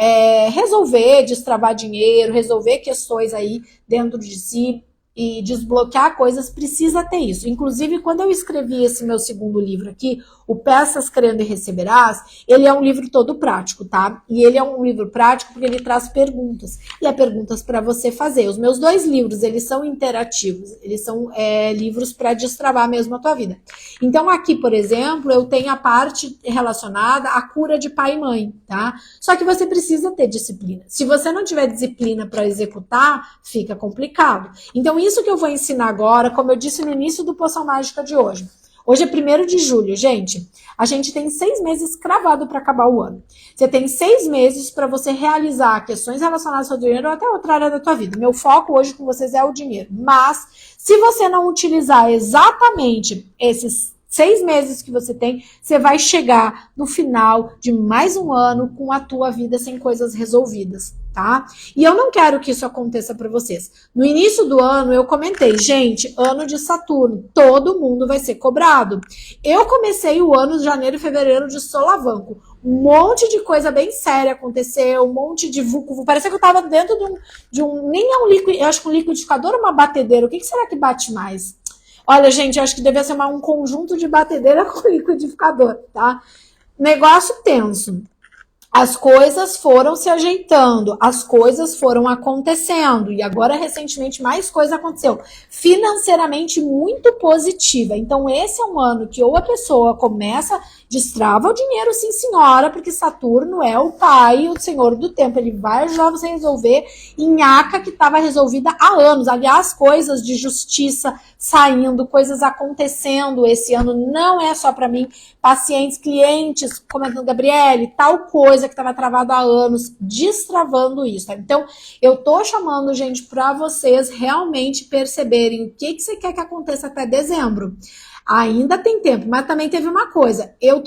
resolver, destravar dinheiro, resolver questões aí dentro de si e desbloquear coisas, precisa ter isso. Inclusive, quando eu escrevi esse meu segundo livro aqui, o Peças Crendo e Receberás, ele é um livro todo prático, tá? E ele é um livro prático porque ele traz perguntas. E é perguntas para você fazer. Os meus 2 livros, eles são interativos. Eles são livros para destravar mesmo a tua vida. Então, aqui, por exemplo, eu tenho a parte relacionada à cura de pai e mãe, tá? Só que você precisa ter disciplina. Se você não tiver disciplina para executar, fica complicado. Então, isso que eu vou ensinar agora, como eu disse no início do Poção Mágica de hoje. Hoje é 1º de julho, gente. A gente tem 6 meses cravado para acabar o ano. Você tem 6 meses para você realizar questões relacionadas ao dinheiro ou até outra área da tua vida. Meu foco hoje com vocês é o dinheiro. Mas, se você não utilizar exatamente esses 6 meses que você tem, você vai chegar no final de mais um ano com a tua vida sem coisas resolvidas, tá? E eu não quero que isso aconteça para vocês. No início do ano eu comentei, gente, ano de Saturno, todo mundo vai ser cobrado. Eu comecei o ano de janeiro e fevereiro de solavanco. Um monte de coisa bem séria aconteceu, um monte de vucu. Parecia que eu tava dentro de um nem é um líquido, eu acho que um liquidificador ou uma batedeira. O que será que bate mais? Olha, gente, eu acho que devia ser um conjunto de batedeira com liquidificador, tá? Negócio tenso. As coisas foram se ajeitando, as coisas foram acontecendo, e agora, recentemente, mais coisa aconteceu. Financeiramente muito positiva. Então, esse é um ano que ou a pessoa começa, destrava o dinheiro, sim senhora, porque Saturno é o pai, o senhor do tempo. Ele vai ajudar você a resolver nhaca que estava resolvida há anos. Aliás, coisas de justiça saindo, coisas acontecendo esse ano, não é só para mim. Pacientes, clientes, comentando, Gabriele, tal coisa que estava travado há anos, destravando isso. Tá? Então, eu tô chamando, gente, para vocês realmente perceberem o que você quer que aconteça até dezembro. Ainda tem tempo, mas também teve uma coisa. Eu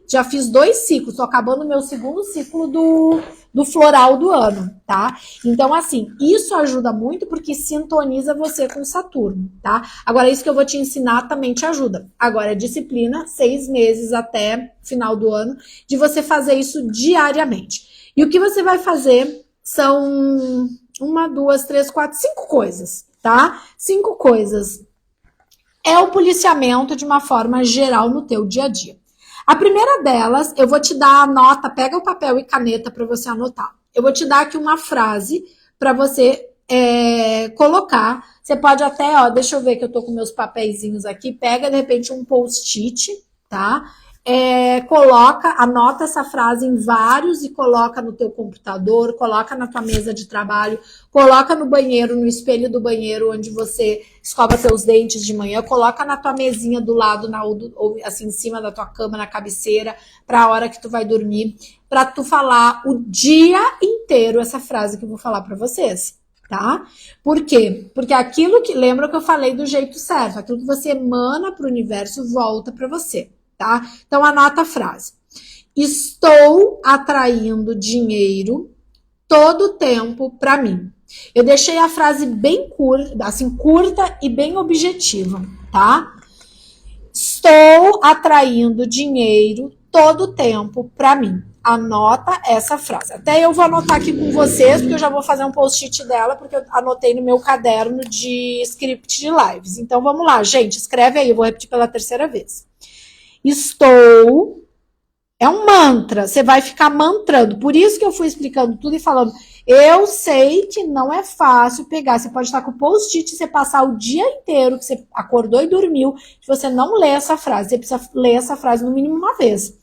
já fiz 2 ciclos, tô acabando o meu 2º ciclo do floral do ano, tá? Então, assim, isso ajuda muito porque sintoniza você com Saturno, tá? Agora, isso que eu vou te ensinar também te ajuda. Agora, disciplina, 6 meses até final do ano, de você fazer isso diariamente. E o que você vai fazer são 1, 2, 3, 4, 5 coisas, tá? 5 coisas. É o policiamento de uma forma geral no teu dia a dia. A primeira delas, eu vou te dar a nota, pega o papel e caneta para você anotar. eu vou te dar aqui uma frase para você colocar. Você pode até, ó, deixa eu ver que eu tô com meus papeizinhos aqui, pega de repente um post-it, tá? Coloca, anota essa frase em vários e coloca no teu computador, coloca na tua mesa de trabalho, coloca no banheiro, no espelho do banheiro onde você escova teus dentes de manhã, coloca na tua mesinha do lado, ou assim, em cima da tua cama, na cabeceira, para a hora que tu vai dormir, para tu falar o dia inteiro essa frase que eu vou falar para vocês, tá? Por quê? Porque aquilo que, lembra que eu falei do jeito certo, aquilo que você emana para o universo volta para você. Tá? Então anota a frase. Estou atraindo dinheiro todo o tempo para mim. Eu deixei a frase bem curta, assim, curta e bem objetiva, tá? Estou atraindo dinheiro todo o tempo para mim. Anota essa frase. Até eu vou anotar aqui com vocês, porque eu já vou fazer um post-it dela, porque eu anotei no meu caderno de script de lives. Então vamos lá, gente, escreve aí, eu vou repetir pela terceira vez. Estou, é um mantra, você vai ficar mantrando, por isso que eu fui explicando tudo e falando, eu sei que não é fácil pegar, você pode estar com o post-it e você passar o dia inteiro que você acordou e dormiu, se você não lê essa frase, você precisa ler essa frase no mínimo uma vez.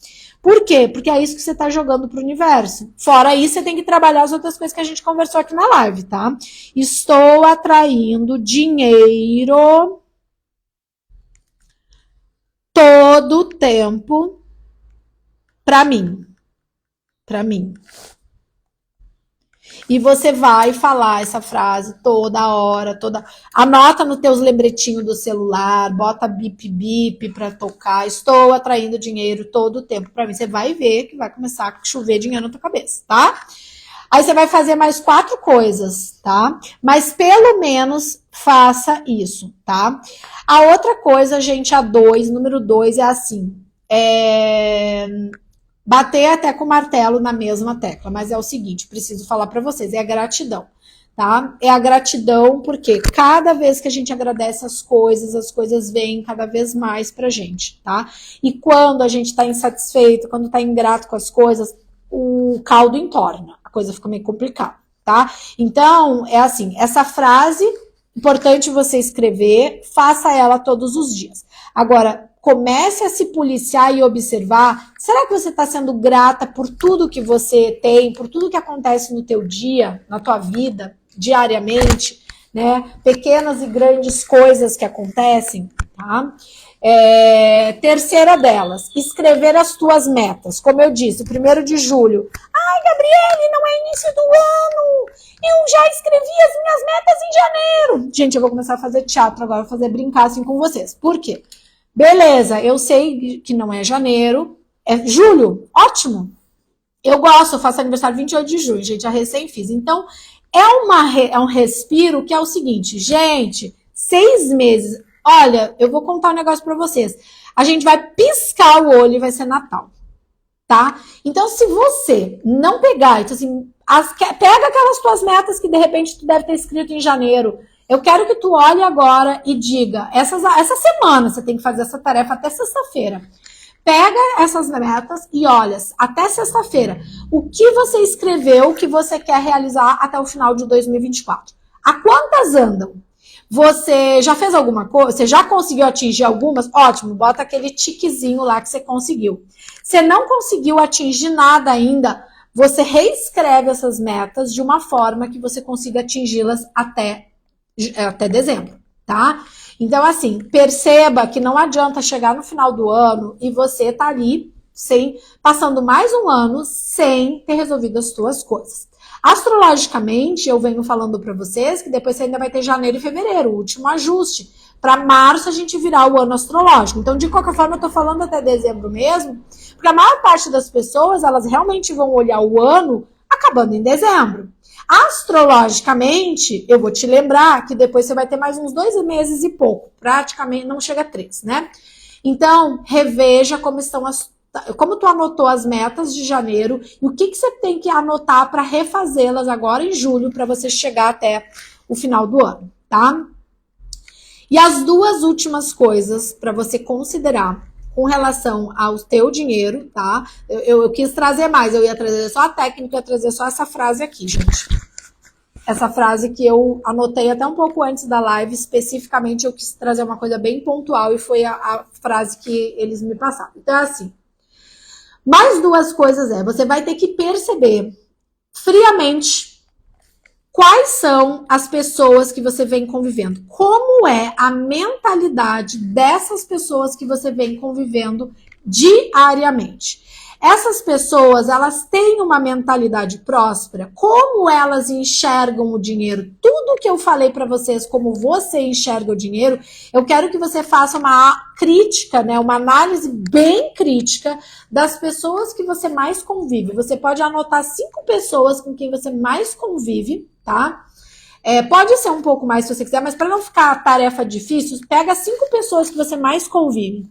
Por quê? Porque é isso que você está jogando para o universo. Fora isso, você tem que trabalhar as outras coisas que a gente conversou aqui na live, tá? Estou atraindo dinheiro todo o tempo para mim. Para mim. E você vai falar essa frase toda hora, anota nos teus lembretinhos do celular, bota bip bip para tocar. Estou atraindo dinheiro todo o tempo para mim. Você vai ver que vai começar a chover dinheiro na tua cabeça, tá? Aí você vai fazer mais 4 coisas, tá? Mas pelo menos faça isso, tá? A outra coisa, gente, número 2 é assim, bater até com o martelo na mesma tecla, mas é o seguinte, preciso falar para vocês, é a gratidão, tá? É a gratidão porque cada vez que a gente agradece as coisas vêm cada vez mais pra gente, tá? E quando a gente tá insatisfeito, quando tá ingrato com as coisas, o caldo entorna, a coisa fica meio complicada, tá? Então, é assim, essa frase, importante você escrever, faça ela todos os dias. Agora, comece a se policiar e observar, será que você está sendo grata por tudo que você tem, por tudo que acontece no teu dia, na tua vida, diariamente, né? Pequenas e grandes coisas que acontecem, tá? Terceira delas, escrever as tuas metas. Como eu disse, 1º de julho. Ai, Gabriele, não é início do ano. Eu já escrevi as minhas metas em janeiro. Gente, eu vou começar a fazer teatro agora, vou fazer brincar assim com vocês. Por quê? Beleza, eu sei que não é janeiro, é julho, ótimo. Eu gosto, eu faço aniversário 28 de julho, gente, já recém fiz. Então, é um respiro que é o seguinte, gente, 6 meses. Olha, eu vou contar um negócio pra vocês. A gente vai piscar o olho e vai ser Natal, tá? Então, se você não pegar, então, assim, pega aquelas tuas metas que de repente tu deve ter escrito em janeiro. Eu quero que tu olhe agora e diga, essa semana você tem que fazer essa tarefa até sexta-feira. Pega essas metas e olha, até sexta-feira, o que você escreveu que você quer realizar até o final de 2024. A quantas andam? Você já fez alguma coisa? Você já conseguiu atingir algumas? Ótimo, bota aquele tiquezinho lá que você conseguiu. Se não conseguiu atingir nada ainda, você reescreve essas metas de uma forma que você consiga atingi-las até dezembro, tá? Então, assim, perceba que não adianta chegar no final do ano e você tá ali passando mais um ano sem ter resolvido as suas coisas. Astrologicamente, eu venho falando para vocês que depois você ainda vai ter janeiro e fevereiro, o último ajuste. Para março a gente virar o ano astrológico. Então, de qualquer forma, eu tô falando até dezembro mesmo, porque a maior parte das pessoas, elas realmente vão olhar o ano acabando em dezembro. Astrologicamente, eu vou te lembrar que depois você vai ter mais uns 2 meses e pouco, praticamente não chega a 3, né? Então, reveja como tu anotou as metas de janeiro e o que você tem que anotar para refazê-las agora em julho para você chegar até o final do ano, tá? E as 2 últimas coisas para você considerar com relação ao teu dinheiro, tá? Eu quis trazer mais, eu ia trazer só a técnica, eu ia trazer só essa frase aqui, gente. Essa frase que eu anotei até um pouco antes da live, especificamente eu quis trazer uma coisa bem pontual e foi a frase que eles me passaram. Então é assim, mais duas coisas você vai ter que perceber friamente quais são as pessoas que você vem convivendo, como é a mentalidade dessas pessoas que você vem convivendo diariamente. Essas pessoas, elas têm uma mentalidade próspera, como elas enxergam o dinheiro, tudo que eu falei para vocês, como você enxerga o dinheiro, eu quero que você faça uma crítica, né, uma análise bem crítica das pessoas que você mais convive. Você pode anotar 5 pessoas com quem você mais convive, tá? Pode ser um pouco mais se você quiser, mas para não ficar tarefa difícil, pega 5 pessoas que você mais convive.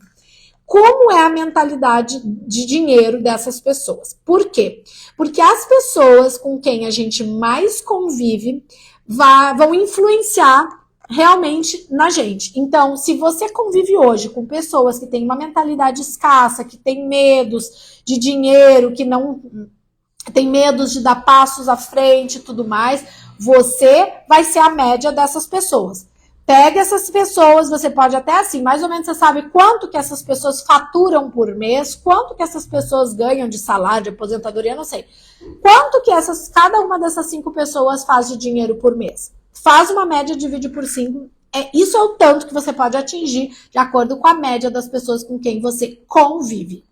Como é a mentalidade de dinheiro dessas pessoas? Por quê? Porque as pessoas com quem a gente mais convive vão influenciar realmente na gente. Então, se você convive hoje com pessoas que têm uma mentalidade escassa, que têm medos de dinheiro, que não tem medos de dar passos à frente e tudo mais, você vai ser a média dessas pessoas. Pega essas pessoas, você pode até assim, mais ou menos você sabe quanto que essas pessoas faturam por mês, quanto que essas pessoas ganham de salário, de aposentadoria, não sei. Quanto que cada uma dessas 5 pessoas faz de dinheiro por mês? Faz uma média, divide por 5. Isso é o tanto que você pode atingir de acordo com a média das pessoas com quem você convive.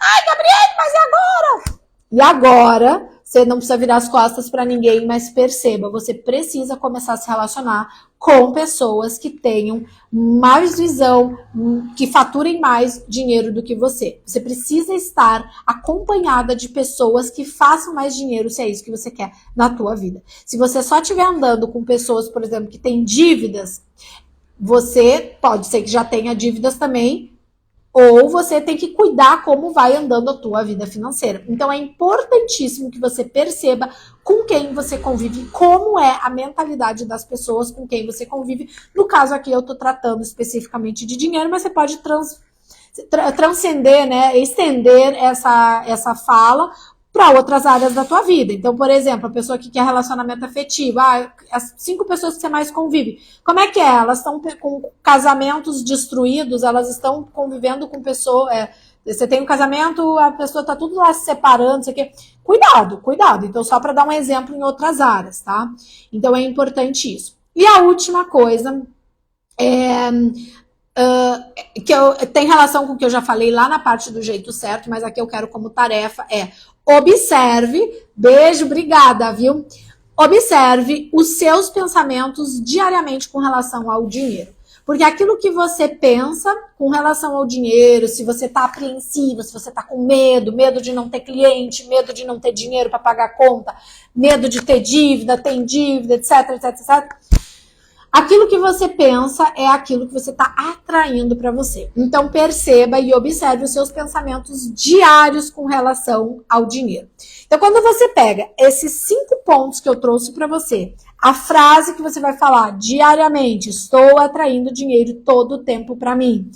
Ai, Gabriele, mas e agora? E agora, você não precisa virar as costas para ninguém, mas perceba, você precisa começar a se relacionar com pessoas que tenham mais visão, que faturem mais dinheiro do que você. Você precisa estar acompanhada de pessoas que façam mais dinheiro, se é isso que você quer na tua vida. Se você só estiver andando com pessoas, por exemplo, que têm dívidas, você pode ser que já tenha dívidas também, ou você tem que cuidar como vai andando a tua vida financeira. Então é importantíssimo que você perceba com quem você convive, como é a mentalidade das pessoas com quem você convive. No caso aqui eu estou tratando especificamente de dinheiro, mas você pode transcender, né, estender essa fala para outras áreas da tua vida. Então, por exemplo, a pessoa que quer relacionamento afetivo, as 5 pessoas que você mais convive, como é que é? Elas estão com casamentos destruídos, elas estão convivendo com pessoas, você tem um casamento, a pessoa tá tudo lá se separando, não sei o quê. Cuidado. Então, só para dar um exemplo em outras áreas, tá? Então, é importante isso. E a última coisa que tem relação com o que eu já falei lá na parte do jeito certo, mas aqui eu quero como tarefa observe, beijo, obrigada, viu? Observe os seus pensamentos diariamente com relação ao dinheiro. Porque aquilo que você pensa com relação ao dinheiro, se você tá apreensivo, se você tá com medo de não ter cliente, medo de não ter dinheiro para pagar a conta, medo de ter dívida, tem dívida, etc. Aquilo que você pensa é aquilo que você está atraindo para você. Então perceba e observe os seus pensamentos diários com relação ao dinheiro. Então quando você pega esses 5 pontos que eu trouxe para você, a frase que você vai falar diariamente, estou atraindo dinheiro todo o tempo para mim.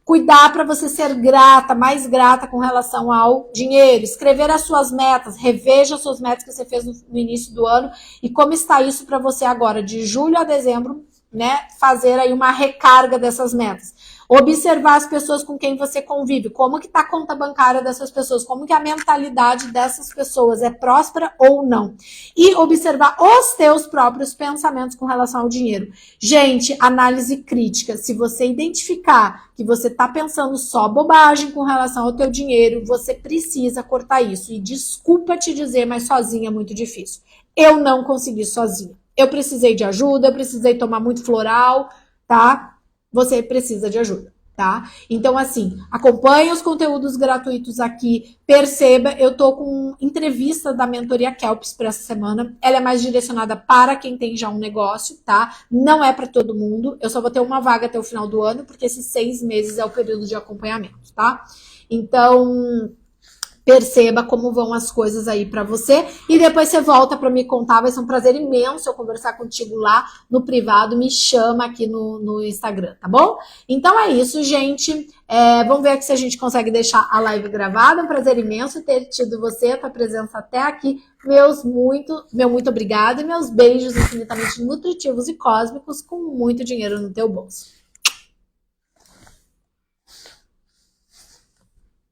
Cuidar para você ser grata, mais grata com relação ao dinheiro. Escrever as suas metas, reveja as suas metas que você fez no início do ano e como está isso para você agora, de julho a dezembro, né? Fazer aí uma recarga dessas metas. Observar as pessoas com quem você convive, como que tá a conta bancária dessas pessoas, como que a mentalidade dessas pessoas é próspera ou não. E observar os teus próprios pensamentos com relação ao dinheiro. Gente, análise crítica. Se você identificar que você tá pensando só bobagem com relação ao teu dinheiro, você precisa cortar isso. E desculpa te dizer, mas sozinha é muito difícil. Eu não consegui sozinha. Eu precisei de ajuda, eu precisei tomar muito floral, tá? Você precisa de ajuda, tá? Então, assim, acompanhe os conteúdos gratuitos aqui, perceba, eu tô com entrevista da mentoria Kelps para essa semana, ela é mais direcionada para quem tem já um negócio, tá? Não é para todo mundo, eu só vou ter uma vaga até o final do ano, porque esses 6 meses é o período de acompanhamento, tá? Então, perceba como vão as coisas aí para você e depois você volta para me contar, vai ser um prazer imenso eu conversar contigo lá no privado, me chama aqui no Instagram, tá bom? Então é isso, gente, vamos ver aqui se a gente consegue deixar a live gravada, um prazer imenso ter tido você, a tua presença até aqui, meu muito obrigada e meus beijos infinitamente nutritivos e cósmicos com muito dinheiro no teu bolso.